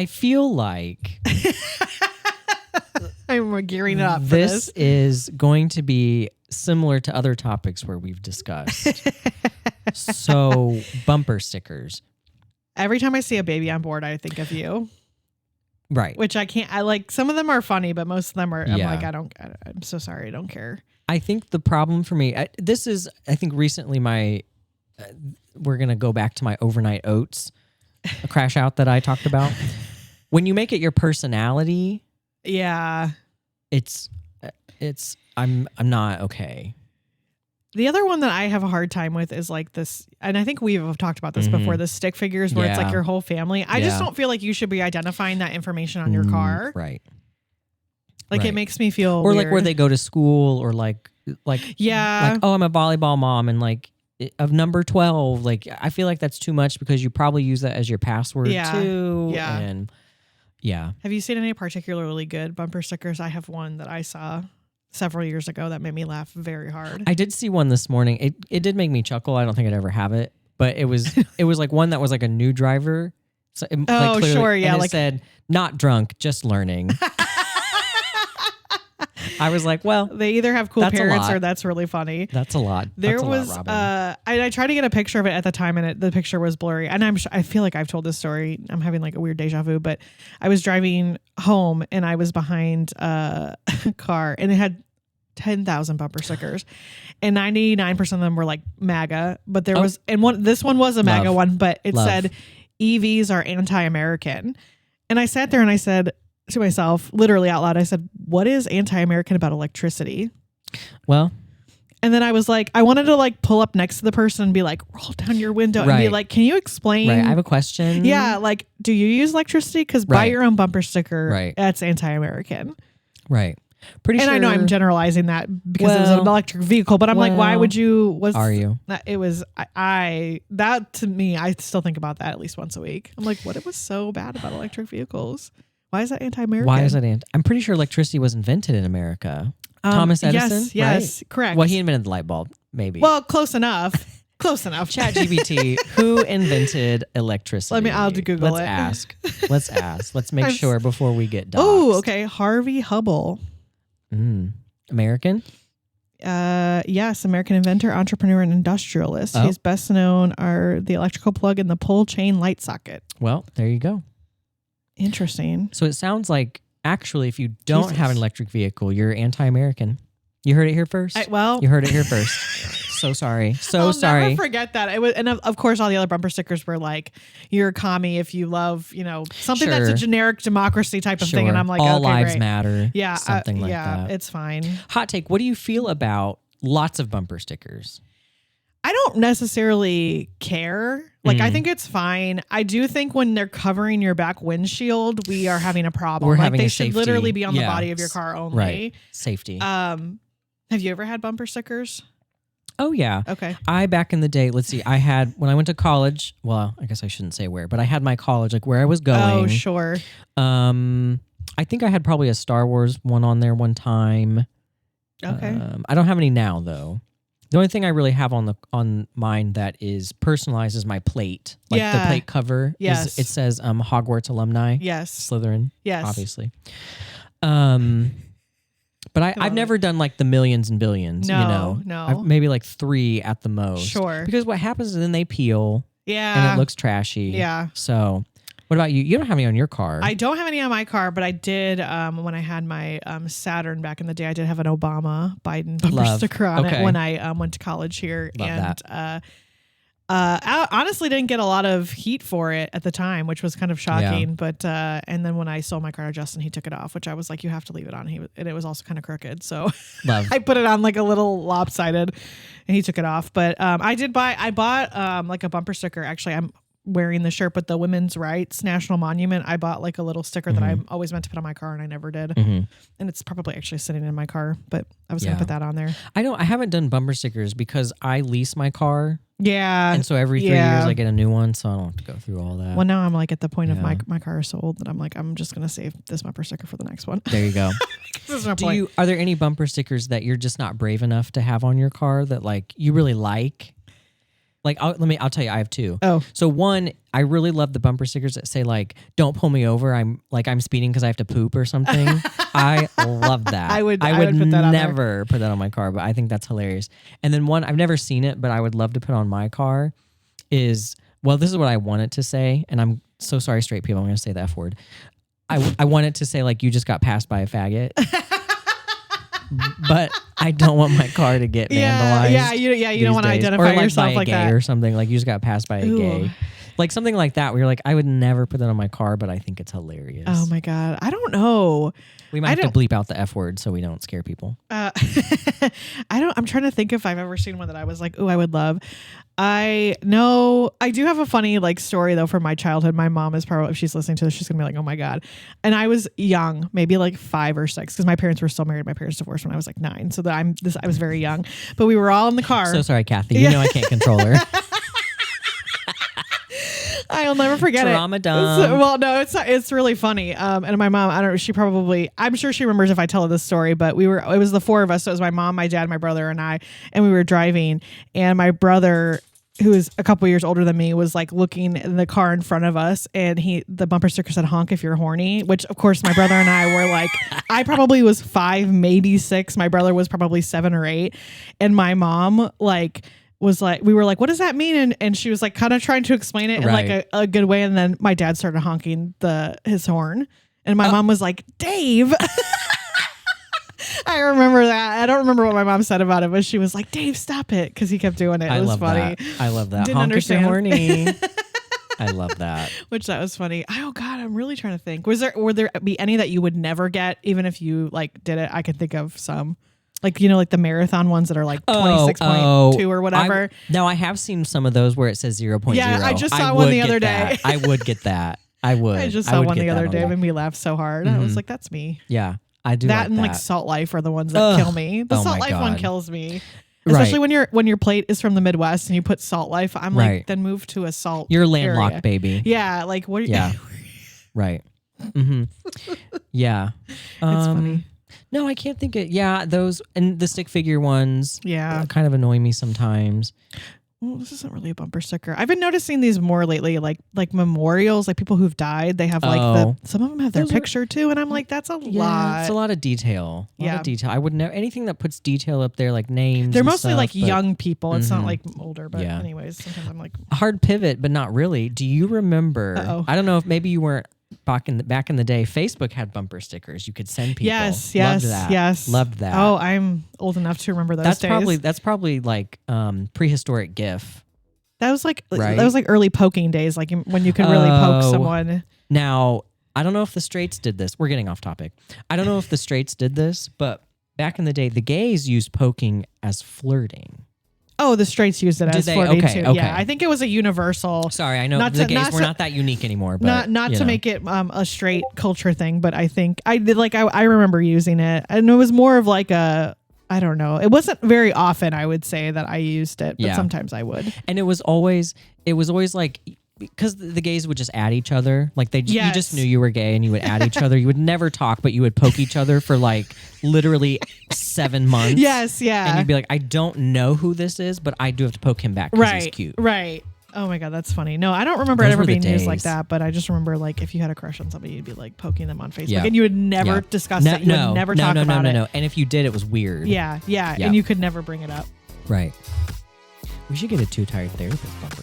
I feel like I'm gearing up for this this. is going to be similar to other topics where we've discussed. So, bumper stickers. Every time I see a baby on board, I think of you. Right. Which I can't. I like some of them are funny, but most of them are. I'm Yeah. like, I'm so sorry. I don't care. I think the problem for me, I think recently we're going to go back to my overnight oats crash out that I talked about. When you make it your personality, Yeah. I'm not okay. The other one that I have a hard time with is like this, and I think we've talked about this before, the stick figures where it's like Yeah. your whole family. I just Yeah. don't feel like you should be identifying that information on your car. Right. Like Right. it makes me feel Or like where weird. they go to school or like Yeah. oh, I'm a volleyball mom and like of number 12. Like I feel like that's too much because you probably use that as your password Yeah. too. Yeah. And yeah. Have you seen any particularly good bumper stickers? I have one that I saw several years ago that made me laugh very hard. I did see one this morning. It did make me chuckle. I don't think I'd ever have it, but it was like one that was like a new driver. So it, Oh, clearly, sure, yeah, and it like- said not drunk, just learning. I was like, well, They either have cool That's a parents lot. or that's really funny. that's a lot. There That's a was, lot, Robin. I tried to get a picture of it at the time, and the picture was blurry. And I feel like I've told this story. I'm having like a weird deja vu, but I was driving home, and I was behind a car, and it had 10,000 bumper stickers, and 99% of them were like MAGA. But there was, and this one was a MAGA Love. one, but it Love. said EVs are anti-American. And I sat there and I said to myself, literally out loud, I said, "What is anti-American about electricity?" Well, And then I was like, I wanted to like pull up next to the person and be like, roll down your window and be Right. like, can you explain? right. I have a question. Yeah, like, do you use electricity? Because buy Right. your own bumper sticker. Right. That's anti-American. Right. Pretty And sure. I know I'm generalizing that because it was an Well, electric vehicle, but I'm like, why would you? Are you? It was that to me. I still think about that at least once a week. I'm like, what was so bad about electric vehicles? Why is that anti-American? Why is that? I'm pretty sure electricity was invented in America. Thomas Edison. Yes, right? correct. Well, he invented the light bulb, maybe. Well, close enough. Close enough. ChatGPT, who invented electricity? I'll have to Google Let's it. ask. Let's ask. Let's make I'm sure before we get doxxed. Oh, okay. Harvey Hubble. American? Yes, American inventor, entrepreneur, and industrialist. Oh. He's best known are the electrical plug and the pole chain light socket. Well, there you go. Interesting. So it sounds like actually, if you don't Jesus. have an electric vehicle, you're anti-American. You heard it here first. You heard it here first. So sorry. I'll sorry. never forget that. It was, and of course, all the other bumper stickers were like, "You're a commie if you love, something that's a Sure. generic democracy type of thing." And I'm like, all okay, lives great. matter. Yeah, something like that. it's fine. Hot take. What do you feel about lots of bumper stickers? I don't necessarily care. Like, I think it's fine. I do think when they're covering your back windshield, we are having a problem. We're like having they a should safety- literally be on the yeah. body of your car only. Right. Safety. Have you ever had bumper stickers? oh yeah. Okay. I back in the day, let's see, I had when I went to college, well, I guess I shouldn't say where, but I had my college, like where I was going. Oh, sure. I think I had probably a Star Wars one on there one time. Okay. I don't have any now though. The only thing I really have on mine that is personalized is my plate. Like the Yeah. plate cover. Yes. It says Hogwarts alumni. Yes. Slytherin. Yes. Obviously. But I've love never done like the millions and billions, No. Maybe like 3 at the most. Sure. Because what happens is then they peel Yeah. and it looks trashy. Yeah. So what about you? You don't have any on your car. I don't have any on my car, but I did when I had my Saturn back in the day. I did have an Obama Biden bumper Love. sticker on Okay. it when I went to college here, Love and I honestly didn't get a lot of heat for it at the time, which was kind of shocking. Yeah. But and then when I sold my car to Justin, he took it off, which I was like, "You have to leave it on." And it was also kind of crooked, so Love. I put it on like a little lopsided, and he took it off. But I bought like a bumper sticker. Actually, I'm wearing the shirt, but the Women's Rights National Monument, I bought like a little sticker that I always meant to put on my car and I never did. Mhm. And it's probably actually sitting in my car, but I was Yeah. gonna put that on there. I haven't done bumper stickers because I lease my car. Yeah. And so every 3 yeah. years I get a new one, so I don't have to go through all that. Well, now I'm like at the point of Yeah. my car is so old that I'm like, I'm just gonna save this bumper sticker for the next one. There you go. There's no point. Are there any bumper stickers that you're just not brave enough to have on your car that like you really like? Like I'll tell you, I have 2. Oh. So one, I really love the bumper stickers that say like, "Don't pull me over. I'm speeding because I have to poop or something." I love that. I would would put that on there. never put that on my car, but I think that's hilarious. And then one I've never seen it, but I would love to put on my car is, well, this is what I want it to say, and I'm so sorry, straight people. I'm going to say the F word. I want it to say like, "You just got passed by a faggot." But I don't want my car to get vandalized. You don't want to identify yourself like gay that or something. Like you just got passed by a Ooh. gay. Like something like that where you're like, I would never put that on my car, but I think it's hilarious. Oh my God. I don't know. We might have to bleep out the F word so we don't scare people. I'm trying to think if I've ever seen one that I was like, "Ooh, I would love." I know I do have a funny like story though from my childhood. My mom is probably, if she's listening to this, she's gonna be like, "Oh my God." And I was young, maybe like 5 or 6, because my parents were still married. My parents divorced when I was like 9. So that I was very young. But we were all in the car. So sorry, Kathy. You know I can't control her. I'll never forget Trauma it. dumb. Well, no, it's really funny. And my mom, I don't know, I'm sure she remembers if I tell her this story, but it was the 4 of us. So it was my mom, my dad, my brother, and I, and we were driving, and my brother, who is a couple years older than me, was like looking in the car in front of us, and the bumper sticker said "honk if you're horny," which of course my brother and I were like, I probably was 5, maybe 6. My brother was probably 7 or 8. And my mom was like, we were like, "What does that mean?" And she was like kind of trying to explain it in like a good way. And then my dad started honking his horn, and my mom was like, "Dave." I remember that. I don't remember what my mom said about it, but she was like, "Dave, stop it," because he kept doing it. It was funny. I love that. Didn't Honk if you're understand. horny. I love that. Which that was funny. Oh God, I'm really trying to think. Were there be any that you would never get, even if you like did it? I could think of some. Like, like the marathon ones that are like 26.2 or whatever. I have seen some of those where it says 0.0. Yeah, I just saw one the other day. I would get that. I would. I just saw one the other day and we laughed so hard. I was like, that's me. Yeah, I do. That and like Salt Life are the ones that kill me. The Salt Life one kills me. Especially when your plate is from the Midwest and you put Salt Life. I'm like, then move to a salt. You're landlocked, area. baby. Yeah, like what? Yeah, right. Mm-hmm. Yeah, it's funny. No, I can't think of. Yeah, those and the stick figure ones. Yeah, kind of annoy me sometimes. Well, this isn't really a bumper sticker. I've been noticing these more lately, like memorials, like people who've died. They have like some of them have their picture too, and I'm like, that's a lot. It's a lot of detail. A lot of detail. I would never anything that puts detail up there, like names. They're mostly stuff, like young people. It's not like older, but yeah. anyways, sometimes I'm like hard pivot, but not really. Do you remember? I don't know if maybe you weren't back in the day. Facebook had bumper stickers you could send people. Yes, Loved that. Oh, I'm old enough to remember those days. That's probably like prehistoric GIF. That was like early poking days, like when you could really poke someone. Now, I don't know if the straights did this. We're getting off topic. I don't know if the straights did this, but back in the day, the gays used poking as flirting. Oh, the straights used it as flirting too. Okay. Yeah, I think it was a universal. Sorry, I know the gays were not that unique anymore. But, not to make it a straight culture thing, but I think I did. Like I remember using it, and it was more of like a. I don't know. It wasn't very often, I would say, that I used it, but sometimes I would. And it was always like, because the gays would just add each other. Like you just knew you were gay and you would add each other. You would never talk, but you would poke each other for like literally 7 months. Yes, yeah. And you'd be like, I don't know who this is, but I do have to poke him back because he's cute. Right. Oh my God, that's funny. No, I don't remember it ever being used like that, but I just remember like if you had a crush on somebody, you'd be like poking them on Facebook and you would never discuss it. You would never talk about it. No. And if you did, it was weird. Yeah. And you could never bring it up. Right. We should get a Too Tired Therapist bumper